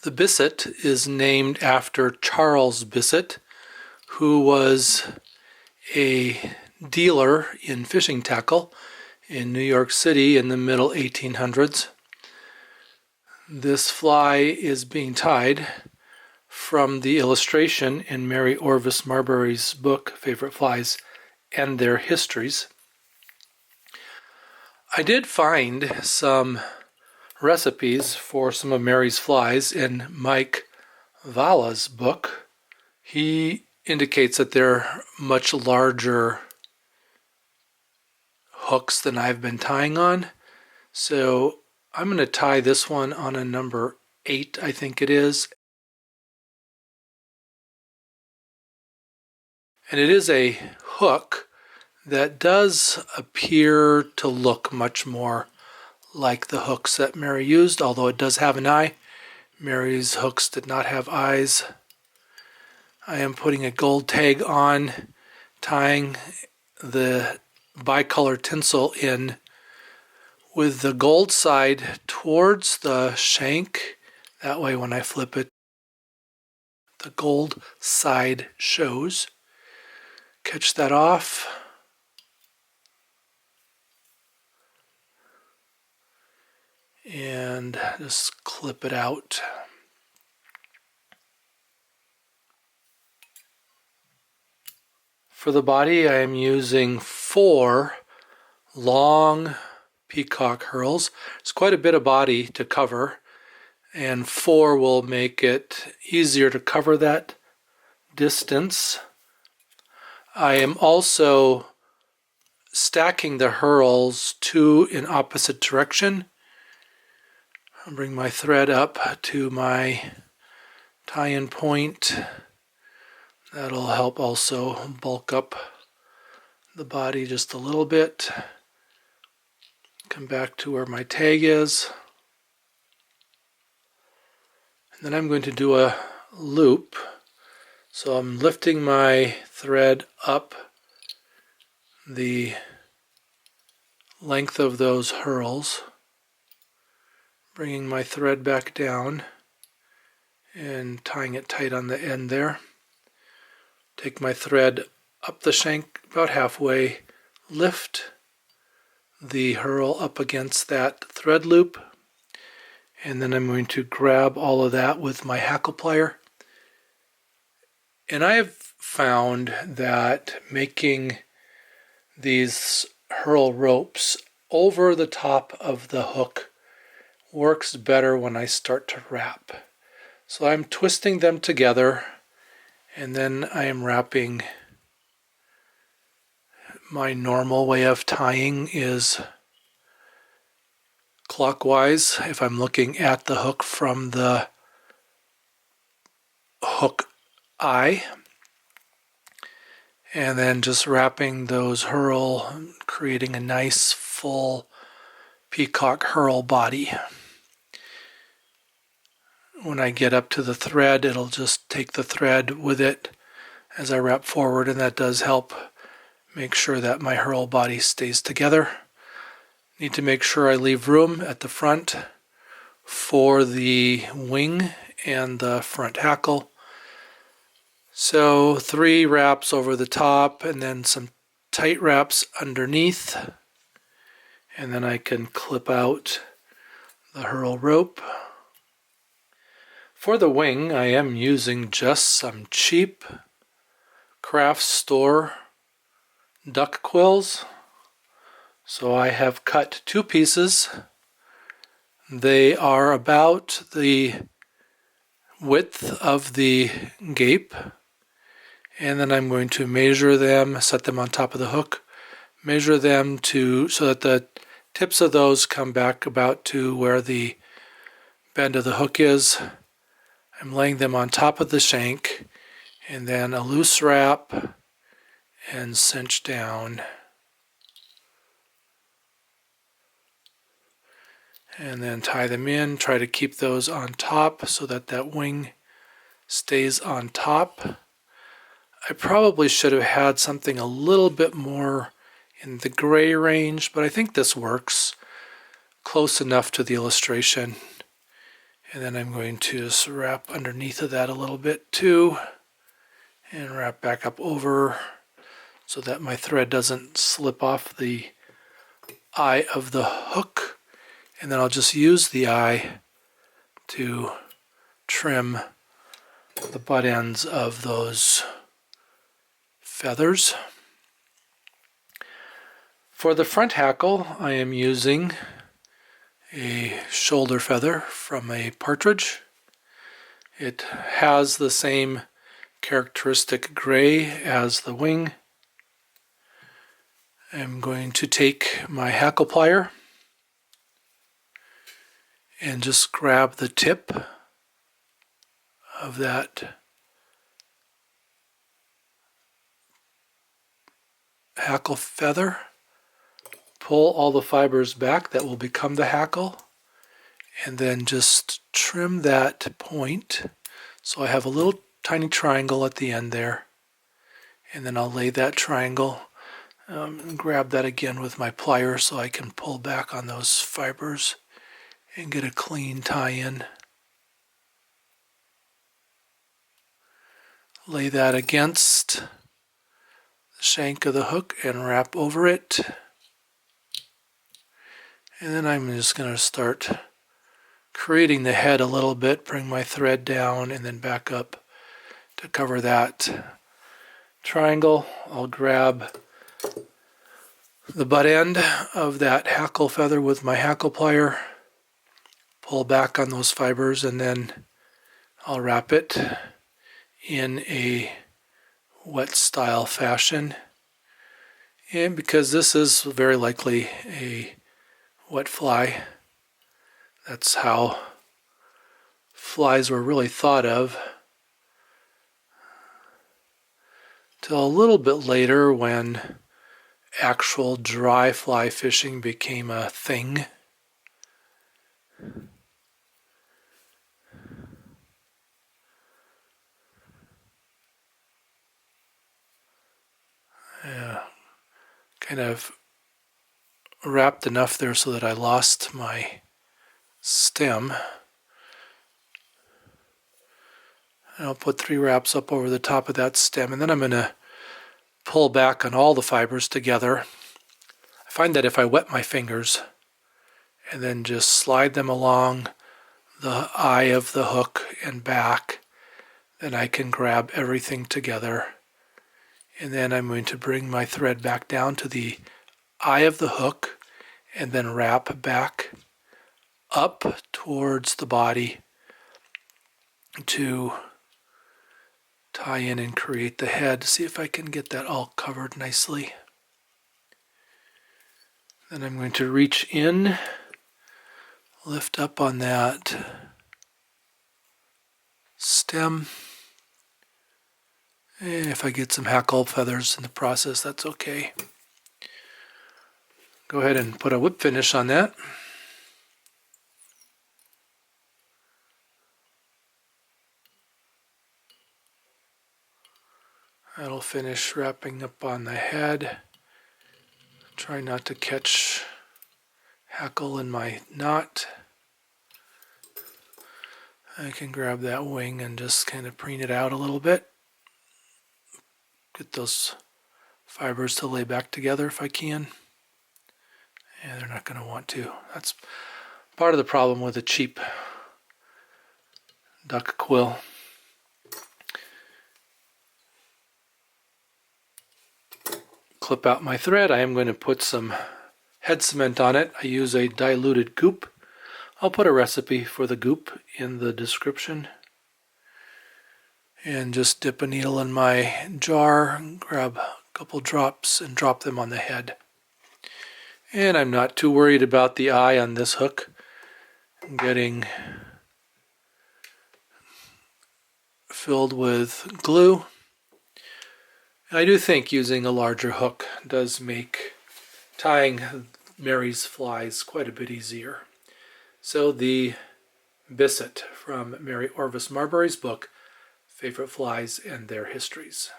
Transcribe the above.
The Bissett is named after Charles Bissett, who was a dealer in fishing tackle in New York City in the middle 1800s. This fly is being tied from the illustration in Mary Orvis Marbury's book, Favorite Flies and Their Histories. I did find some recipes for some of Mary's flies in Mike Vala's book. He indicates that they're much larger hooks than I've been tying on. So I'm going to tie this one on a number 8, I think it is. And it is a hook that does appear to look much more like the hooks that Mary used, although it does have an eye. Mary's hooks did not have eyes. I am putting a gold tag on, tying the bicolor tinsel in with the gold side towards the shank. That way when I flip it, the gold side shows. Catch that off. And just clip it out. For the body, I am using 4 long peacock herls. It's quite a bit of body to cover, and 4 will make it easier to cover that distance. I am also stacking the herls 2 in opposite direction. I'll bring my thread up to my tie-in point. That'll help also bulk up the body just a little bit. Come back to where my tag is. And then I'm going to do a loop. So I'm lifting my thread up the length of those herls, bringing my thread back down and tying it tight on the end there. Take my thread up the shank about halfway, lift the herl up against that thread loop, and then I'm going to grab all of that with my hackle plier. And I have found that making these herl ropes over the top of the hook works better when I start to wrap. So I'm twisting them together, and then I am wrapping. My normal way of tying is clockwise if I'm looking at the hook from the hook eye, and then just wrapping those herl, creating a nice full peacock herl body. When I get up to the thread, it'll just take the thread with it as I wrap forward, and that does help make sure that my herl body stays together. Need to make sure I leave room at the front for the wing and the front hackle. So 3 wraps over the top and then some tight wraps underneath, and then I can clip out the herl rope. For the wing, I am using just some cheap craft store duck quills. So I have cut 2 pieces. They are about the width of the gape, and then I'm going to measure them, set them on top of the hook, measure them so that the tips of those come back about to where the bend of the hook is. I'm laying them on top of the shank, and then a loose wrap and cinch down. And then tie them in, try to keep those on top so that that wing stays on top. I probably should have had something a little bit more in the gray range, but I think this works close enough to the illustration. And then I'm going to just wrap underneath of that a little bit too, and wrap back up over so that my thread doesn't slip off the eye of the hook. And then I'll just use the eye to trim the butt ends of those feathers. For the front hackle, I am using a shoulder feather from a partridge. It has the same characteristic gray as the wing. I'm going to take my hackle plier and just grab the tip of that hackle feather, pull all the fibers back that will become the hackle, and then just trim that point so I have a little tiny triangle at the end there. And then I'll lay that triangle and grab that again with my plier so I can pull back on those fibers and get a clean tie-in. Lay that against the shank of the hook and wrap over it. And then I'm just going to start creating the head a little bit, bring my thread down and then back up to cover that triangle. I'll grab the butt end of that hackle feather with my hackle plier, pull back on those fibers, and then I'll wrap it in a wet style fashion. And because this is very likely a wet fly, that's how flies were really thought of, till a little bit later when actual dry fly fishing became a thing. Kind of wrapped enough there so that I lost my stem. And I'll put 3 wraps up over the top of that stem, and then I'm going to pull back on all the fibers together. I find that if I wet my fingers and then just slide them along the eye of the hook and back, then I can grab everything together. And then I'm going to bring my thread back down to the eye of the hook and then wrap back up towards the body to tie in and create the head. See if I can get that all covered nicely. Then I'm going to reach in, lift up on that stem. And if I get some hackle feathers in the process, that's okay. Go ahead and put a whip finish on that. That'll finish wrapping up on the head. Try not to catch hackle in my knot. I can grab that wing and just kind of preen it out a little bit. Get those fibers to lay back together if I can. And they're not going to want to. That's part of the problem with a cheap duck quill. Clip out my thread. I am going to put some head cement on it. I use a diluted Goop. I'll put a recipe for the Goop in the description. And just dip a needle in my jar, grab a couple drops and drop them on the head. And I'm not too worried about the eye on this hook getting filled with glue. I do think using a larger hook does make tying Mary's flies quite a bit easier. So the Bissett from Mary Orvis Marbury's book, Favorite Flies and Their Histories.